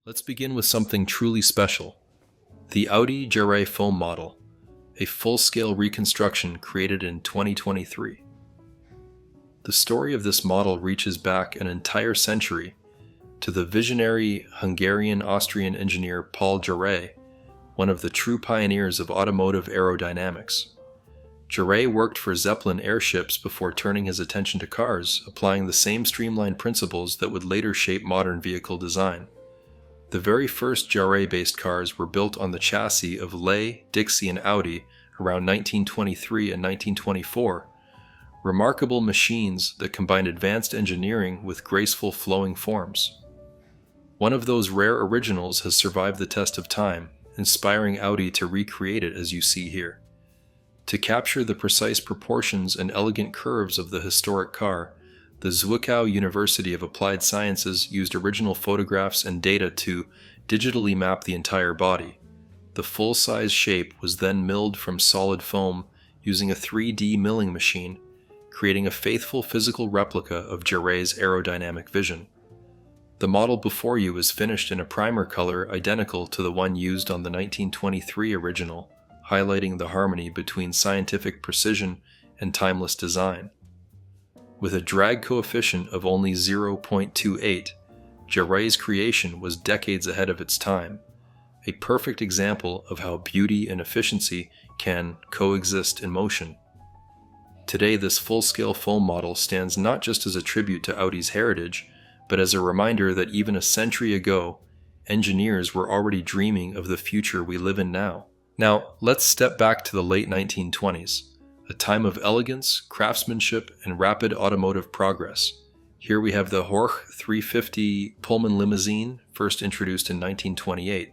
Let's begin with something truly special. The Audi Jarret foam model, a full-scale reconstruction created in 2023. The story of this model reaches back an entire century to the visionary Hungarian-Austrian engineer Paul Jarret, one of the true pioneers of automotive aerodynamics. Jarret worked for Zeppelin airships before turning his attention to cars, applying the same streamlined principles that would later shape modern vehicle design. The very first Jarret-based cars were built on the chassis of Ley, Dixie, and Audi around 1923 and 1924, remarkable machines that combined advanced engineering with graceful flowing forms. One of those rare originals has survived the test of time, inspiring Audi to recreate it as you see here. To capture the precise proportions and elegant curves of the historic car, the Zwickau University of Applied Sciences used original photographs and data to digitally map the entire body. The full-size shape was then milled from solid foam using a 3D milling machine, creating a faithful physical replica of Jarret's aerodynamic vision. The model before you is finished in a primer color identical to the one used on the 1923 original, highlighting the harmony between scientific precision and timeless design. With a drag coefficient of only 0.28, Jarret's creation was decades ahead of its time, a perfect example of how beauty and efficiency can coexist in motion. Today, this full-scale foam model stands not just as a tribute to Audi's heritage, but as a reminder that even a century ago, engineers were already dreaming of the future we live in now. Now, let's step back to the late 1920s. A time of elegance, craftsmanship, and rapid automotive progress. Here we have the Horch 350 Pullman limousine, first introduced in 1928.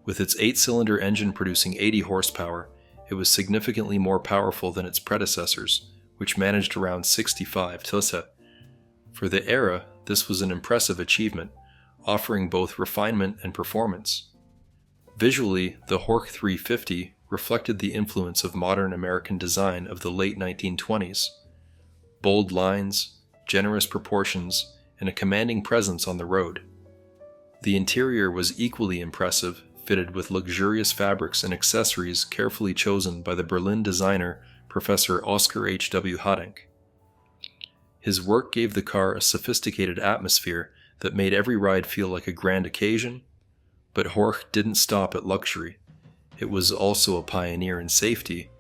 With its 8-cylinder engine producing 80 horsepower, it was significantly more powerful than its predecessors, which managed around 65 Tse. For the era, this was an impressive achievement, offering both refinement and performance. Visually, the Horch 350 reflected the influence of modern American design of the late 1920s. Bold lines, generous proportions, and a commanding presence on the road. The interior was equally impressive, fitted with luxurious fabrics and accessories carefully chosen by the Berlin designer Professor Oskar H.W. Hadenk. His work gave the car a sophisticated atmosphere that made every ride feel like a grand occasion, but Horch didn't stop at luxury. It was also a pioneer in safety.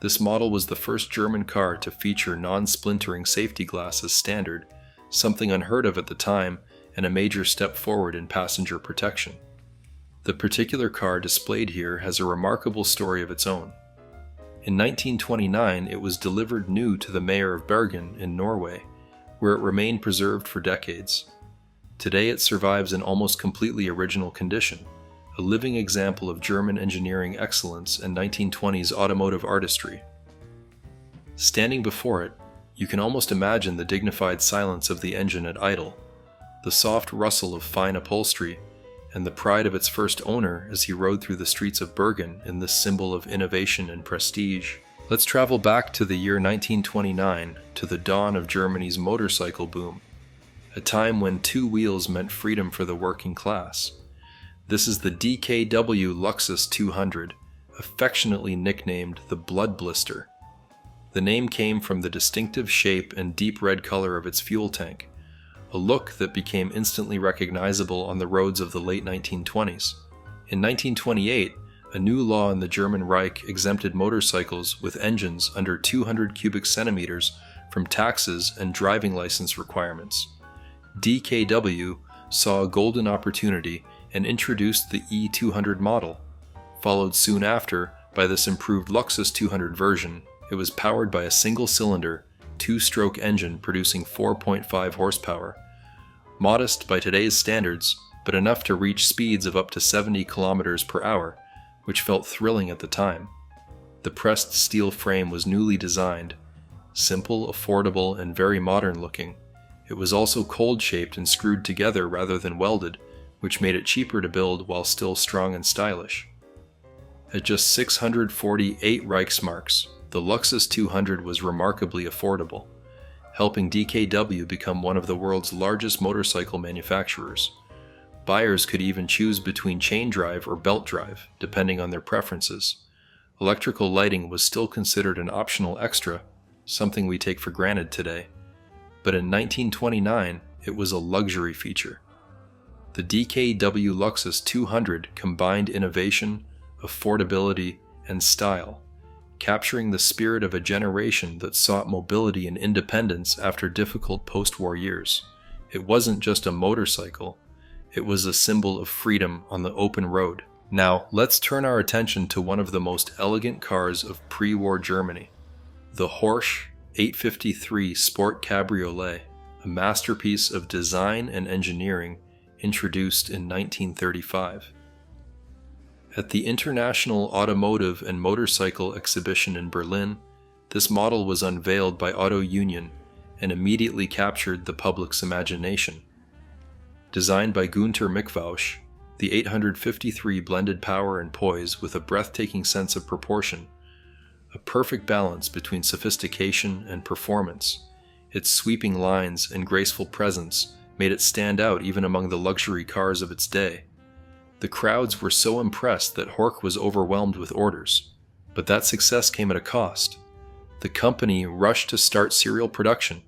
This model was the first German car to feature non-splintering safety glass as standard, something unheard of at the time and a major step forward in passenger protection. The particular car displayed here has a remarkable story of its own. In 1929, it was delivered new to the mayor of Bergen in Norway, where it remained preserved for decades. Today it survives in almost completely original condition, a living example of German engineering excellence and 1920s automotive artistry. Standing before it, you can almost imagine the dignified silence of the engine at idle, the soft rustle of fine upholstery, and the pride of its first owner as he rode through the streets of Bergen in this symbol of innovation and prestige. Let's travel back to the year 1929, to the dawn of Germany's motorcycle boom, a time when 2 wheels meant freedom for the working class. This is the DKW Luxus 200, affectionately nicknamed the Blood Blister. The name came from the distinctive shape and deep red color of its fuel tank, a look that became instantly recognizable on the roads of the late 1920s. In 1928, a new law in the German Reich exempted motorcycles with engines under 200 cubic centimeters from taxes and driving license requirements. DKW saw a golden opportunity and introduced the E200 model. Followed soon after by this improved Luxus 200 version, it was powered by a single-cylinder, 2-stroke engine producing 4.5 horsepower. Modest by today's standards, but enough to reach speeds of up to 70 kilometers per hour, which felt thrilling at the time. The pressed steel frame was newly designed, simple, affordable, and very modern looking. It was also cold-shaped and screwed together rather than welded, which made it cheaper to build while still strong and stylish. At just 648 Reichsmarks, the Luxus 200 was remarkably affordable, helping DKW become one of the world's largest motorcycle manufacturers. Buyers could even choose between chain drive or belt drive, depending on their preferences. Electrical lighting was still considered an optional extra, something we take for granted today. But in 1929, it was a luxury feature. The DKW Luxus 200 combined innovation, affordability, and style, capturing the spirit of a generation that sought mobility and independence after difficult post-war years. It wasn't just a motorcycle, it was a symbol of freedom on the open road. Now, let's turn our attention to one of the most elegant cars of pre-war Germany, the Horch 853 Sport Cabriolet, a masterpiece of design and engineering introduced in 1935. At the International Automotive and Motorcycle Exhibition in Berlin, this model was unveiled by Auto Union and immediately captured the public's imagination. Designed by Günther Mikwausch, the 853 blended power and poise with a breathtaking sense of proportion, a perfect balance between sophistication and performance. Its sweeping lines and graceful presence made it stand out even among the luxury cars of its day. The crowds were so impressed that Horch was overwhelmed with orders, but that success came at a cost. The company rushed to start serial production,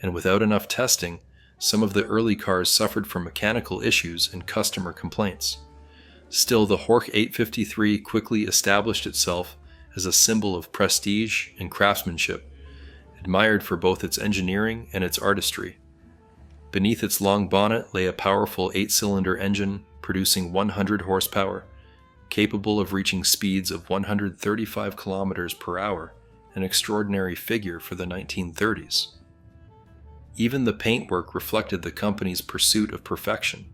and without enough testing, some of the early cars suffered from mechanical issues and customer complaints. Still, the Horch 853 quickly established itself as a symbol of prestige and craftsmanship, admired for both its engineering and its artistry. Beneath its long bonnet lay a powerful 8-cylinder engine producing 100 horsepower, capable of reaching speeds of 135 kilometers per hour, an extraordinary figure for the 1930s. Even the paintwork reflected the company's pursuit of perfection.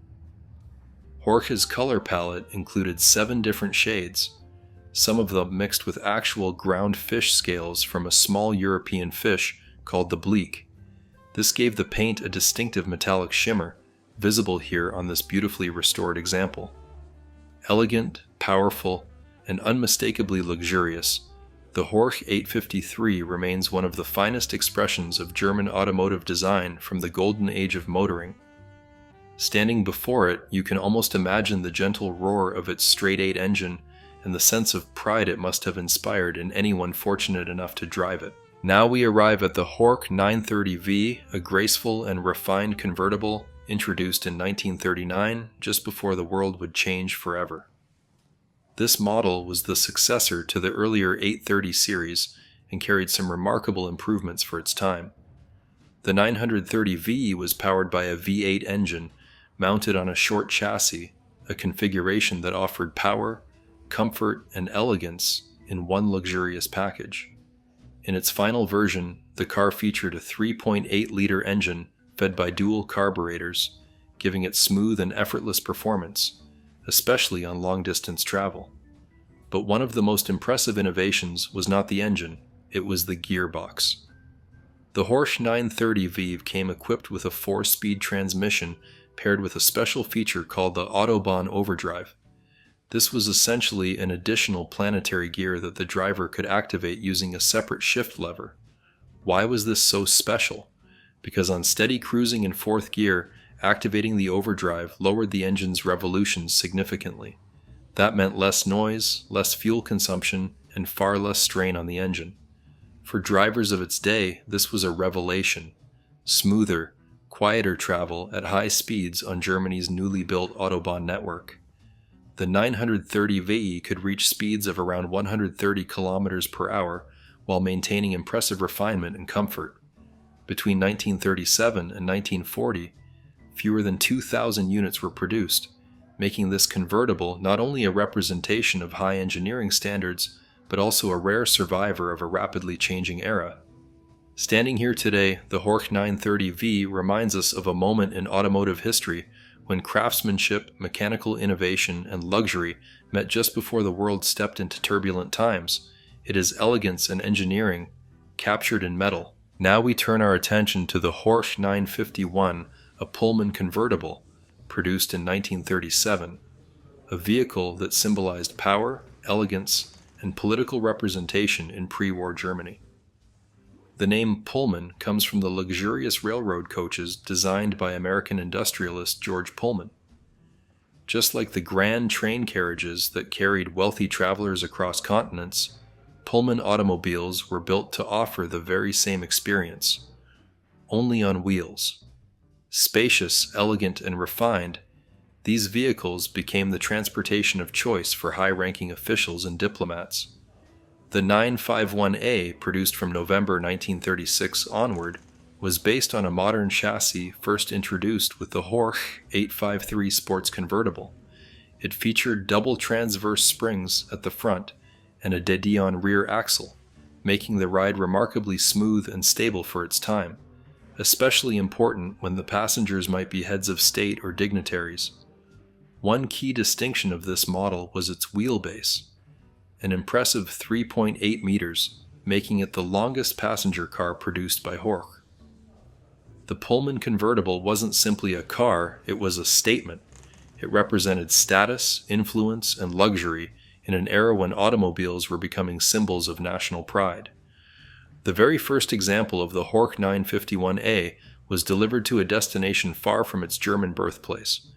Horch's color palette included 7 different shades, some of them mixed with actual ground fish scales from a small European fish called the bleak. This gave the paint a distinctive metallic shimmer, visible here on this beautifully restored example. Elegant, powerful, and unmistakably luxurious, the Horch 853 remains one of the finest expressions of German automotive design from the golden age of motoring. Standing before it, you can almost imagine the gentle roar of its straight-8 engine and the sense of pride it must have inspired in anyone fortunate enough to drive it. Now we arrive at the Horch 930V, a graceful and refined convertible introduced in 1939, just before the world would change forever. This model was the successor to the earlier 830 series and carried some remarkable improvements for its time. The 930V was powered by a V8 engine mounted on a short chassis, a configuration that offered power, comfort, and elegance in one luxurious package. In its final version, the car featured a 3.8-liter engine fed by dual carburetors, giving it smooth and effortless performance, especially on long-distance travel. But one of the most impressive innovations was not the engine, it was the gearbox. The Horch 930V came equipped with a 4-speed transmission paired with a special feature called the Autobahn overdrive. This was essentially an additional planetary gear that the driver could activate using a separate shift lever. Why was this so special? Because on steady cruising in 4th gear, activating the overdrive lowered the engine's revolutions significantly. That meant less noise, less fuel consumption, and far less strain on the engine. For drivers of its day, this was a revelation. Smoother, quieter travel at high speeds on Germany's newly built Autobahn network. The 930V could reach speeds of around 130 kilometers per hour while maintaining impressive refinement and comfort. Between 1937 and 1940, fewer than 2,000 units were produced, making this convertible not only a representation of high engineering standards, but also a rare survivor of a rapidly changing era. Standing here today, the Horch 930V reminds us of a moment in automotive history when craftsmanship, mechanical innovation, and luxury met just before the world stepped into turbulent times. It is elegance and engineering, captured in metal. Now we turn our attention to the Horch 951, a Pullman convertible, produced in 1937, a vehicle that symbolized power, elegance, and political representation in pre-war Germany. The name Pullman comes from the luxurious railroad coaches designed by American industrialist George Pullman. Just like the grand train carriages that carried wealthy travelers across continents, Pullman automobiles were built to offer the very same experience, only on wheels. Spacious, elegant, and refined, these vehicles became the transportation of choice for high-ranking officials and diplomats. The 951A, produced from November 1936 onward, was based on a modern chassis first introduced with the Horch 853 Sports Convertible. It featured double transverse springs at the front and a de Dion rear axle, making the ride remarkably smooth and stable for its time, especially important when the passengers might be heads of state or dignitaries. One key distinction of this model was its wheelbase, an impressive 3.8 meters, making it the longest passenger car produced by Horch. The Pullman convertible wasn't simply a car, it was a statement. It represented status, influence, and luxury in an era when automobiles were becoming symbols of national pride. The very first example of the Horch 951A was delivered to a destination far from its German birthplace,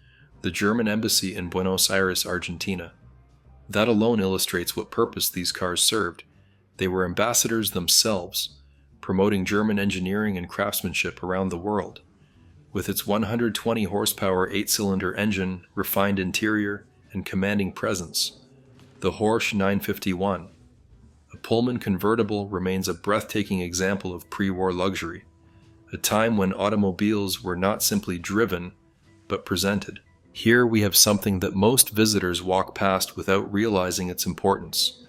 the German embassy in Buenos Aires, Argentina. That alone illustrates what purpose these cars served. They were ambassadors themselves, promoting German engineering and craftsmanship around the world. With its 120 horsepower 8-cylinder engine, refined interior, and commanding presence, the Horch 951, a Pullman convertible, remains a breathtaking example of pre-war luxury, a time when automobiles were not simply driven, but presented. Here we have something that most visitors walk past without realizing its importance: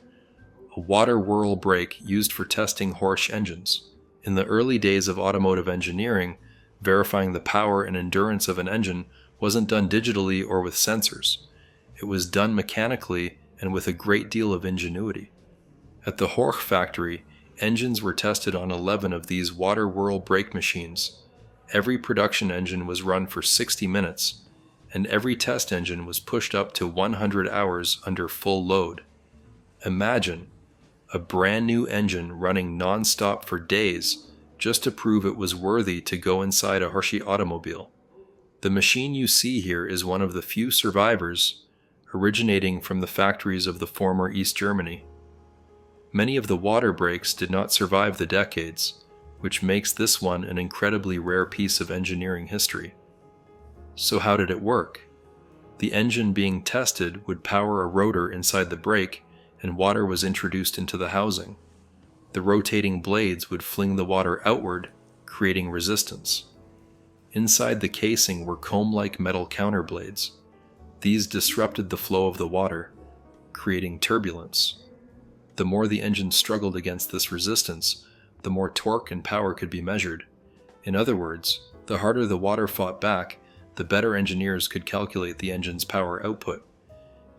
a water whirl brake used for testing Horch engines. In the early days of automotive engineering, verifying the power and endurance of an engine wasn't done digitally or with sensors. It was done mechanically and with a great deal of ingenuity. At the Horch factory, engines were tested on 11 of these water whirl brake machines. Every production engine was run for 60 minutes, and every test engine was pushed up to 100 hours under full load. Imagine a brand new engine running non-stop for days just to prove it was worthy to go inside a Horch automobile. The machine you see here is one of the few survivors, originating from the factories of the former East Germany. Many of the water brakes did not survive the decades, which makes this one an incredibly rare piece of engineering history. So how did it work? The engine being tested would power a rotor inside the brake, and water was introduced into the housing. The rotating blades would fling the water outward, creating resistance. Inside the casing were comb-like metal counterblades. These disrupted the flow of the water, creating turbulence. The more the engine struggled against this resistance, the more torque and power could be measured. In other words, the harder the water fought back, the better engineers could calculate the engine's power output.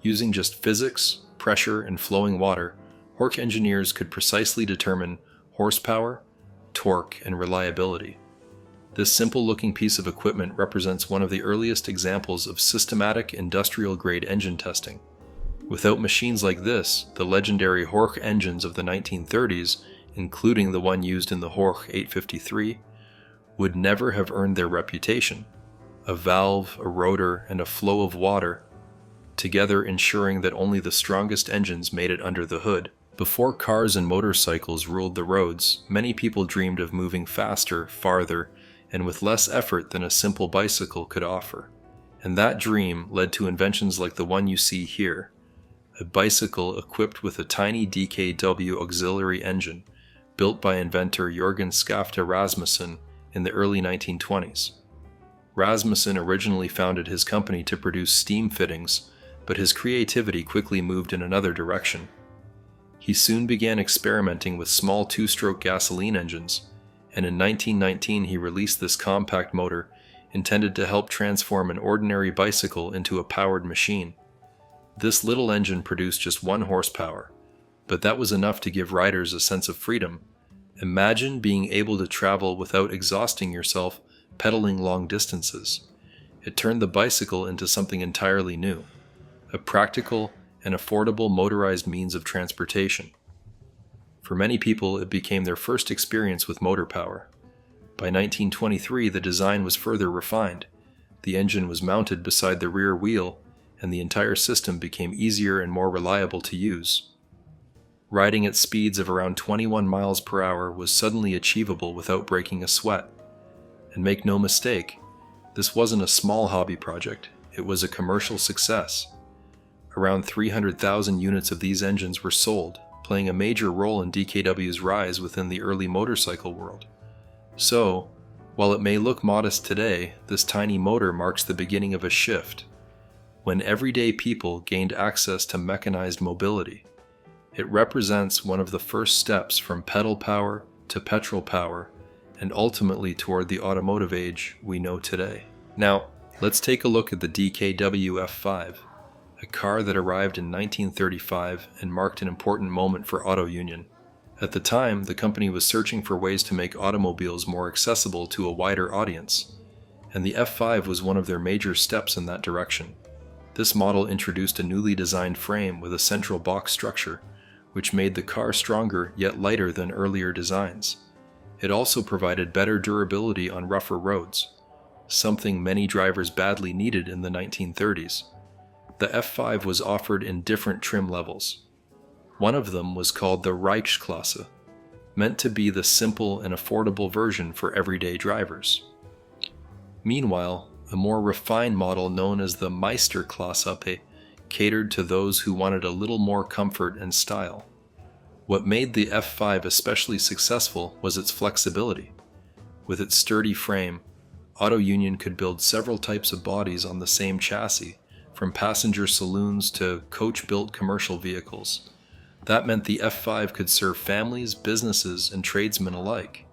Using just physics, pressure, and flowing water, Horch engineers could precisely determine horsepower, torque, and reliability. This simple-looking piece of equipment represents one of the earliest examples of systematic industrial-grade engine testing. Without machines like this, the legendary Horch engines of the 1930s, including the one used in the Horch 853, would never have earned their reputation. A valve, a rotor, and a flow of water, together ensuring that only the strongest engines made it under the hood. Before cars and motorcycles ruled the roads, many people dreamed of moving faster, farther, and with less effort than a simple bicycle could offer. And that dream led to inventions like the one you see here, a bicycle equipped with a tiny DKW auxiliary engine, built by inventor Jürgen Skafte Rasmussen in the early 1920s. Rasmussen originally founded his company to produce steam fittings, but his creativity quickly moved in another direction. He soon began experimenting with small two-stroke gasoline engines, and in 1919 he released this compact motor intended to help transform an ordinary bicycle into a powered machine. This little engine produced just 1 horsepower, but that was enough to give riders a sense of freedom. Imagine being able to travel without exhausting yourself pedaling long distances. It turned the bicycle into something entirely new, a practical and affordable motorized means of transportation. For many people, it became their first experience with motor power. By 1923, the design was further refined. The engine was mounted beside the rear wheel, and the entire system became easier and more reliable to use. Riding at speeds of around 21 miles per hour was suddenly achievable without breaking a sweat. And make no mistake, this wasn't a small hobby project, it was a commercial success. Around 300,000 units of these engines were sold, playing a major role in DKW's rise within the early motorcycle world. So, while it may look modest today, this tiny motor marks the beginning of a shift, when everyday people gained access to mechanized mobility. It represents one of the first steps from pedal power to petrol power, and ultimately toward the automotive age we know today. Now, let's take a look at the DKW F5, a car that arrived in 1935 and marked an important moment for Auto Union. At the time, the company was searching for ways to make automobiles more accessible to a wider audience, and the F5 was one of their major steps in that direction. This model introduced a newly designed frame with a central box structure, which made the car stronger yet lighter than earlier designs. It also provided better durability on rougher roads, something many drivers badly needed in the 1930s. The F5 was offered in different trim levels. One of them was called the Reichsklasse, meant to be the simple and affordable version for everyday drivers. Meanwhile, a more refined model known as the Meisterklasse catered to those who wanted a little more comfort and style. What made the F5 especially successful was its flexibility. With its sturdy frame, Auto Union could build several types of bodies on the same chassis, from passenger saloons to coach-built commercial vehicles. That meant the F5 could serve families, businesses, and tradesmen alike.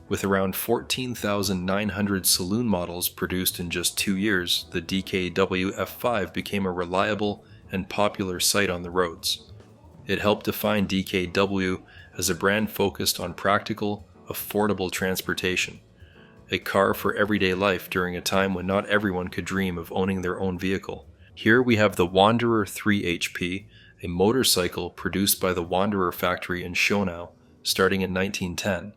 With around 14,900 saloon models produced in just 2 years, the DKW F5 became a reliable and popular sight on the roads. It helped define DKW as a brand focused on practical, affordable transportation, a car for everyday life during a time when not everyone could dream of owning their own vehicle. Here we have the Wanderer 3HP, a motorcycle produced by the Wanderer factory in Schönau, starting in 1910.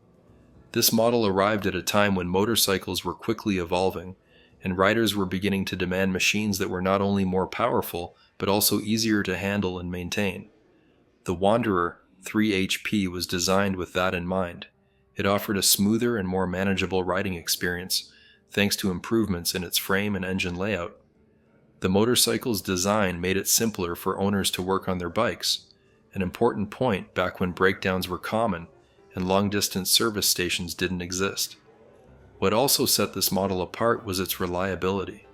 This model arrived at a time when motorcycles were quickly evolving, and riders were beginning to demand machines that were not only more powerful, but also easier to handle and maintain. The Wanderer 3HP was designed with that in mind. It offered a smoother and more manageable riding experience, thanks to improvements in its frame and engine layout. The motorcycle's design made it simpler for owners to work on their bikes, an important point back when breakdowns were common and long-distance service stations didn't exist. What also set this model apart was its reliability.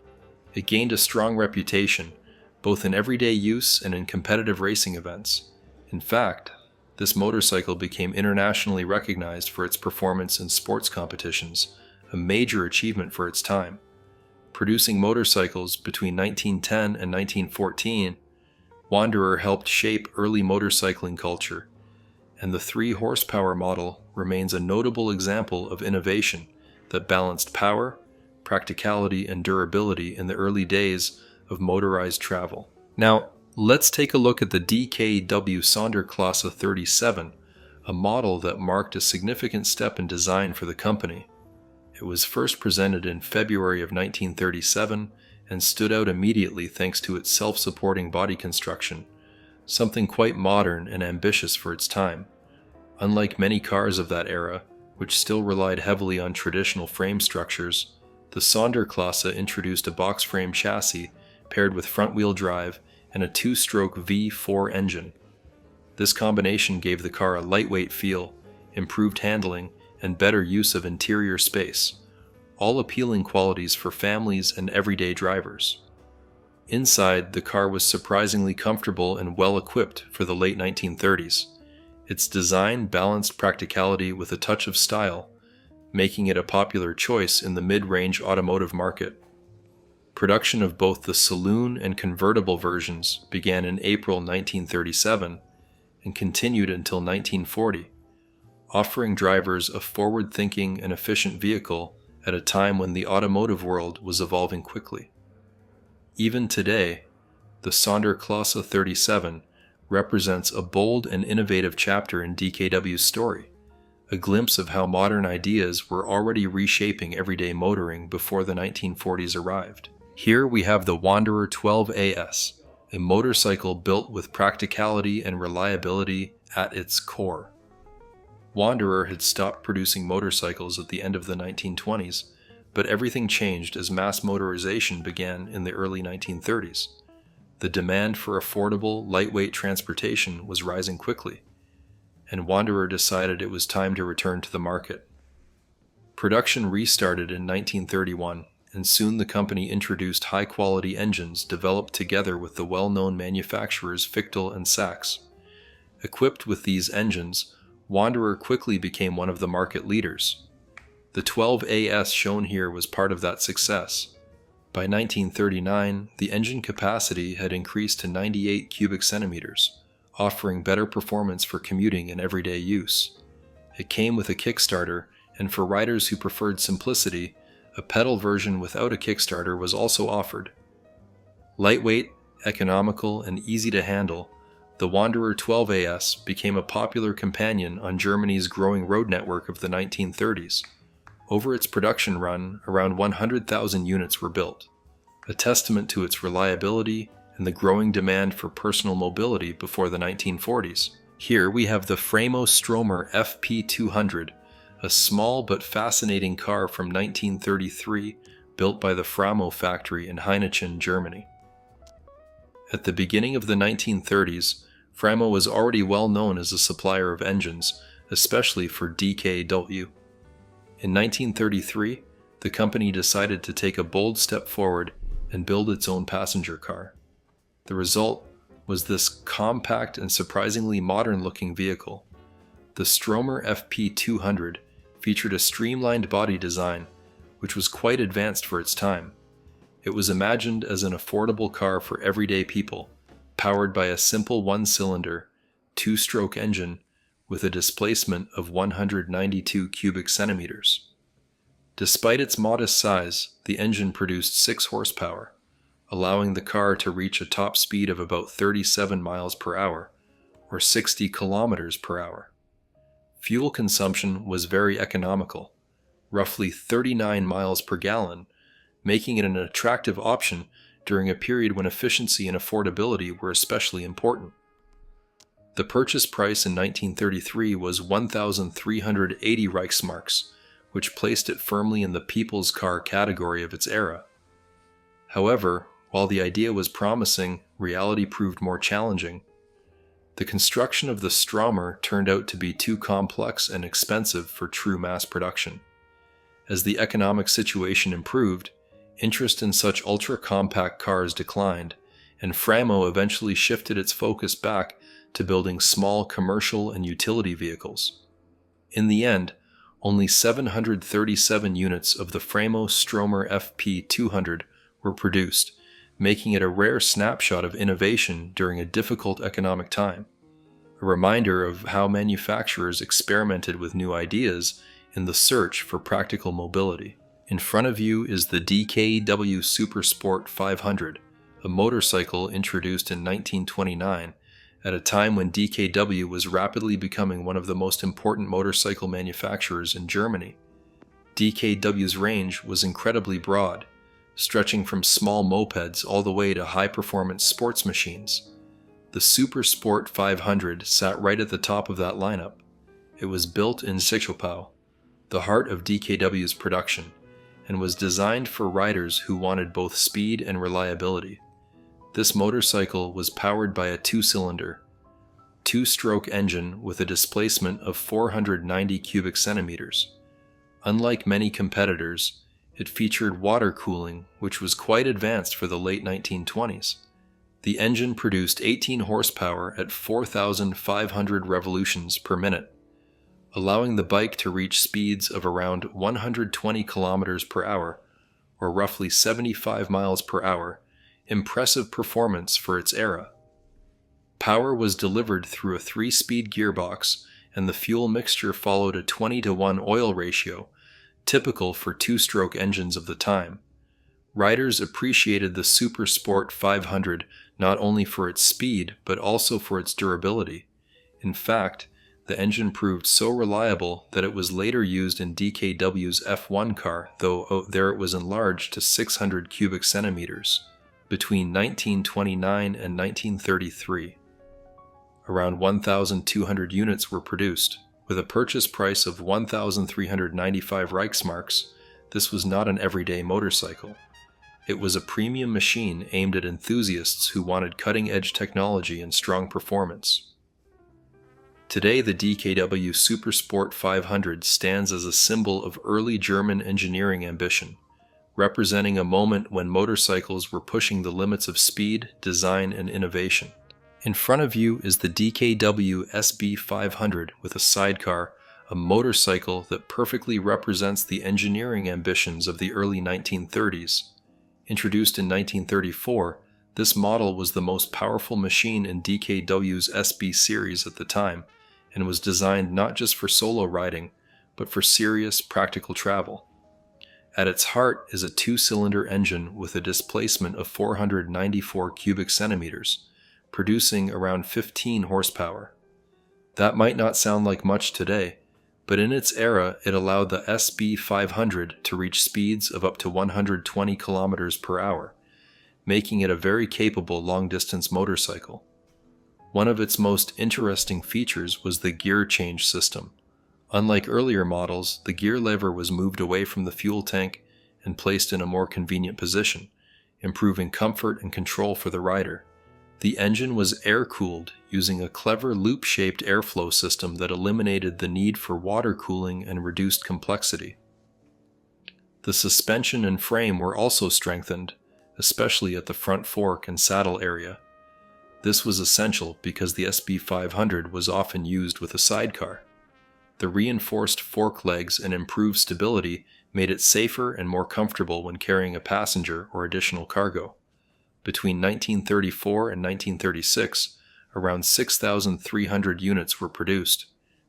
It gained a strong reputation, both in everyday use and in competitive racing events. In fact, this motorcycle became internationally recognized for its performance in sports competitions, a major achievement for its time. Producing motorcycles between 1910 and 1914, Wanderer helped shape early motorcycling culture, and the 3-horsepower model remains a notable example of innovation that balanced power, practicality, and durability in the early days of motorized travel. Now, let's take a look at the DKW Sonderklasse 37, a model that marked a significant step in design for the company. It was first presented in February of 1937 and stood out immediately thanks to its self-supporting body construction, something quite modern and ambitious for its time. Unlike many cars of that era, which still relied heavily on traditional frame structures, the Sonderklasse introduced a box frame chassis paired with front-wheel drive and a 2-stroke V4 engine. This combination gave the car a lightweight feel, improved handling, and better use of interior space, all appealing qualities for families and everyday drivers. Inside, the car was surprisingly comfortable and well-equipped for the late 1930s. Its design balanced practicality with a touch of style, making it a popular choice in the mid-range automotive market. Production of both the saloon and convertible versions began in April 1937 and continued until 1940, offering drivers a forward-thinking and efficient vehicle at a time when the automotive world was evolving quickly. Even today, the Sonderklasse 37 represents a bold and innovative chapter in DKW's story, a glimpse of how modern ideas were already reshaping everyday motoring before the 1940s arrived. Here we have the Wanderer 12AS, a motorcycle built with practicality and reliability at its core. Wanderer had stopped producing motorcycles at the end of the 1920s, but everything changed as mass motorization began in the early 1930s. The demand for affordable, lightweight transportation was rising quickly, and Wanderer decided it was time to return to the market. Production restarted in 1931, and soon the company introduced high-quality engines developed together with the well-known manufacturers Fichtel and Sachs. Equipped with these engines, Wanderer quickly became one of the market leaders. The 12AS shown here was part of that success. By 1939, the engine capacity had increased to 98 cubic centimeters, offering better performance for commuting and everyday use. It came with a Kickstarter, and for riders who preferred simplicity, a pedal version without a Kickstarter was also offered. Lightweight, economical, and easy to handle, the Wanderer 12AS became a popular companion on Germany's growing road network of the 1930s. Over its production run, around 100,000 units were built, a testament to its reliability and the growing demand for personal mobility before the 1940s. Here we have the Framo Stromer FP200, a small but fascinating car from 1933 built by the Framo factory in Heineken, Germany. At the beginning of the 1930s, Framo was already well known as a supplier of engines, especially for DKW. In 1933, the company decided to take a bold step forward and build its own passenger car. The result was this compact and surprisingly modern-looking vehicle. The Stromer FP200 featured a streamlined body design, which was quite advanced for its time. It was imagined as an affordable car for everyday people, powered by a simple one-cylinder, two-stroke engine with a displacement of 192 cubic centimeters. Despite its modest size, the engine produced 6 horsepower, allowing the car to reach a top speed of about 37 miles per hour, or 60 kilometers per hour. Fuel consumption was very economical, roughly 39 miles per gallon, making it an attractive option during a period when efficiency and affordability were especially important. The purchase price in 1933 was 1,380 Reichsmarks, which placed it firmly in the people's car category of its era. However, while the idea was promising, reality proved more challenging. The construction of the Stromer turned out to be too complex and expensive for true mass production. As the economic situation improved, interest in such ultra-compact cars declined, and Framo eventually shifted its focus back to building small commercial and utility vehicles. In the end, only 737 units of the Framo Stromer FP200 were produced, making it a rare snapshot of innovation during a difficult economic time, a reminder of how manufacturers experimented with new ideas in the search for practical mobility. In front of you is the DKW Supersport 500, a motorcycle introduced in 1929 at a time when DKW was rapidly becoming one of the most important motorcycle manufacturers in Germany. DKW's range was incredibly broad, stretching from small mopeds all the way to high-performance sports machines. The Supersport 500 sat right at the top of that lineup. It was built in Zwickau, the heart of DKW's production, and was designed for riders who wanted both speed and reliability. This motorcycle was powered by a two-cylinder, two-stroke engine with a displacement of 490 cubic centimeters. Unlike many competitors, it featured water cooling, which was quite advanced for the late 1920s. The engine produced 18 horsepower at 4,500 revolutions per minute, allowing the bike to reach speeds of around 120 kilometers per hour, or roughly 75 miles per hour, impressive performance for its era. Power was delivered through a 3-speed gearbox, and the fuel mixture followed a 20-to-1 oil ratio, typical for two-stroke engines of the time. Riders appreciated the Supersport 500 not only for its speed, but also for its durability. In fact, The engine proved so reliable that it was later used in DKW's F1 car, though there it was enlarged to 600 cubic centimeters between 1929 and 1933. Around 1,200 units were produced. With a purchase price of 1,395 Reichsmarks, this was not an everyday motorcycle. It was a premium machine aimed at enthusiasts who wanted cutting-edge technology and strong performance. Today, the DKW Supersport 500 stands as a symbol of early German engineering ambition, representing a moment when motorcycles were pushing the limits of speed, design, and innovation. In front of you is the DKW SB 500 with a sidecar, a motorcycle that perfectly represents the engineering ambitions of the early 1930s. Introduced in 1934, this model was the most powerful machine in DKW's SB series at the time, and was designed not just for solo riding, but for serious, practical travel. At its heart is a two-cylinder engine with a displacement of 494 cubic centimeters, producing around 15 horsepower. That might not sound like much today, but in its era it allowed the SB 500 to reach speeds of up to 120 kilometers per hour, making it a very capable long-distance motorcycle. One of its most interesting features was the gear change system. Unlike earlier models, the gear lever was moved away from the fuel tank and placed in a more convenient position, improving comfort and control for the rider. The engine was air-cooled using a clever loop-shaped airflow system that eliminated the need for water cooling and reduced complexity. The suspension and frame were also strengthened, especially at the front fork and saddle area. This was essential because the SB 500 was often used with a sidecar. The reinforced fork legs and improved stability made it safer and more comfortable when carrying a passenger or additional cargo. Between 1934 and 1936, around 6,300 units were produced.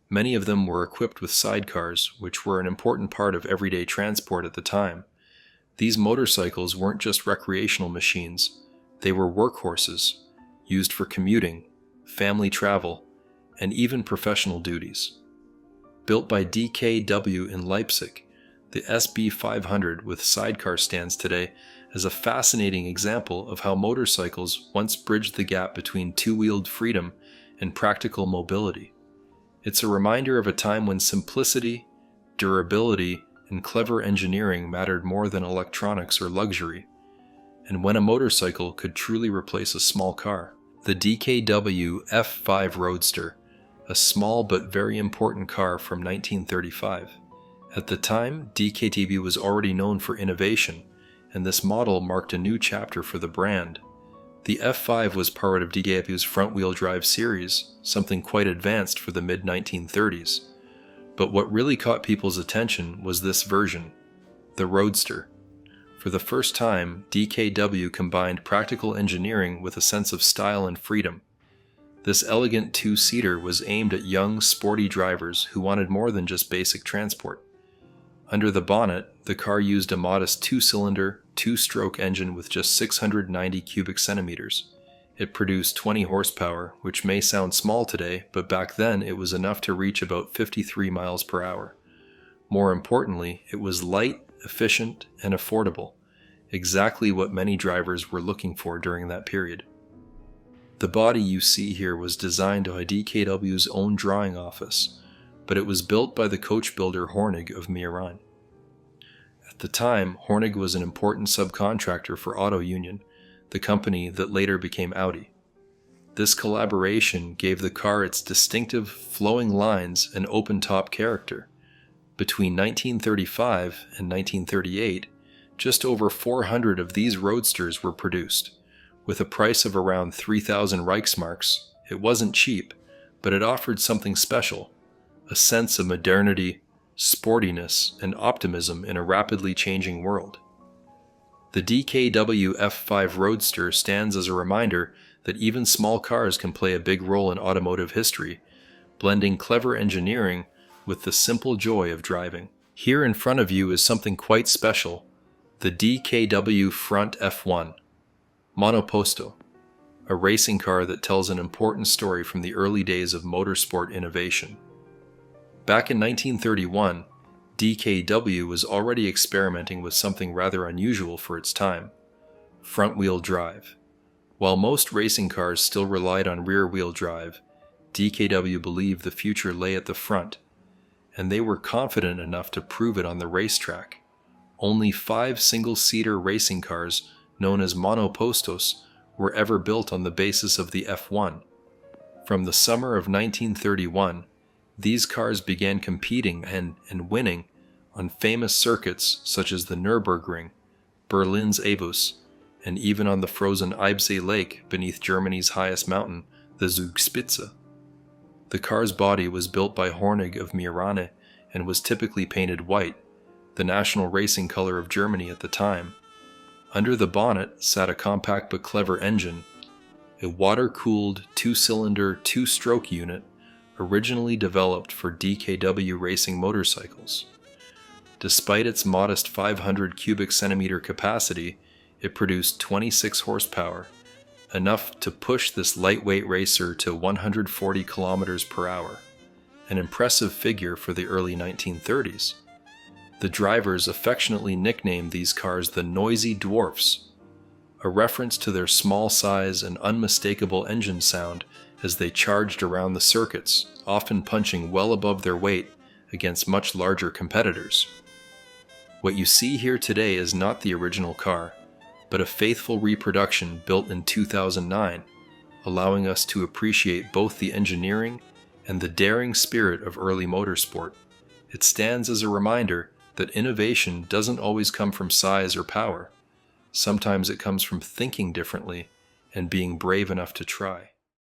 Many of them were equipped with sidecars, which were an important part of everyday transport at the time. These motorcycles weren't just recreational machines, they were workhorses, used for commuting, family travel, and even professional duties. Built by DKW in Leipzig, the SB 500 with sidecar stands today as a fascinating example of how motorcycles once bridged the gap between two-wheeled freedom and practical mobility. It's a reminder of a time when simplicity, durability, and clever engineering mattered more than electronics or luxury, and when a motorcycle could truly replace a small car. The DKW F5 Roadster, a small but very important car from 1935. At the time, DKW was already known for innovation, and this model marked a new chapter for the brand. The F5 was part of DKW's front-wheel drive series, something quite advanced for the mid-1930s. But what really caught people's attention was this version, the Roadster. For the first time, DKW combined practical engineering with a sense of style and freedom. This elegant two-seater was aimed at young, sporty drivers who wanted more than just basic transport. Under the bonnet, the car used a modest two-cylinder, two-stroke engine with just 690 cubic centimeters. It produced 20 horsepower, which may sound small today, but back then it was enough to reach about 53 miles per hour. More importantly, it was light, efficient, and affordable, exactly what many drivers were looking for during that period. The body you see here was designed by DKW's own drawing office, but it was built by the coach builder Hornig of Meerrein. At the time, Hornig was an important subcontractor for Auto Union, the company that later became Audi. This collaboration gave the car its distinctive flowing lines and open-top character. Between 1935 and 1938, just over 400 of these roadsters were produced. With a price of around 3,000 Reichsmarks, it wasn't cheap, but it offered something special, a sense of modernity, sportiness, and optimism in a rapidly changing world. The DKW F5 Roadster stands as a reminder that even small cars can play a big role in automotive history, blending clever engineering with the simple joy of driving. Here in front of you is something quite special, the DKW Front F1, Monoposto. a racing car that tells an important story from the early days of motorsport innovation. Back in 1931, DKW was already experimenting with something rather unusual for its time: front-wheel drive. While most racing cars still relied on rear-wheel drive, DKW believed the future lay at the front, and they were confident enough to prove it on the racetrack. Only 5 single-seater racing cars, known as monopostos, were ever built on the basis of the F1. From the summer of 1931, these cars began competing and winning on famous circuits such as the Nürburgring, Berlin's Avus, and even on the frozen Eibsee Lake beneath Germany's highest mountain, the Zugspitze. The car's body was built by Hornig of Meerane and was typically painted white, the national racing color of Germany at the time. Under the bonnet sat a compact but clever engine, a water-cooled 2-cylinder 2-stroke unit originally developed for DKW racing motorcycles. Despite its modest 500 cubic centimeter capacity, it produced 26 horsepower, enough to push this lightweight racer to 140 kilometers per hour, an impressive figure for the early 1930s. The drivers affectionately nicknamed these cars the Noisy Dwarfs, a reference to their small size and unmistakable engine sound as they charged around the circuits, often punching well above their weight against much larger competitors. What you see here today is not the original car, but a faithful reproduction built in 2009, allowing us to appreciate both the engineering and the daring spirit of early motorsport. It stands as a reminder that innovation doesn't always come from size or power. Sometimes it comes from thinking differently and being brave enough to try.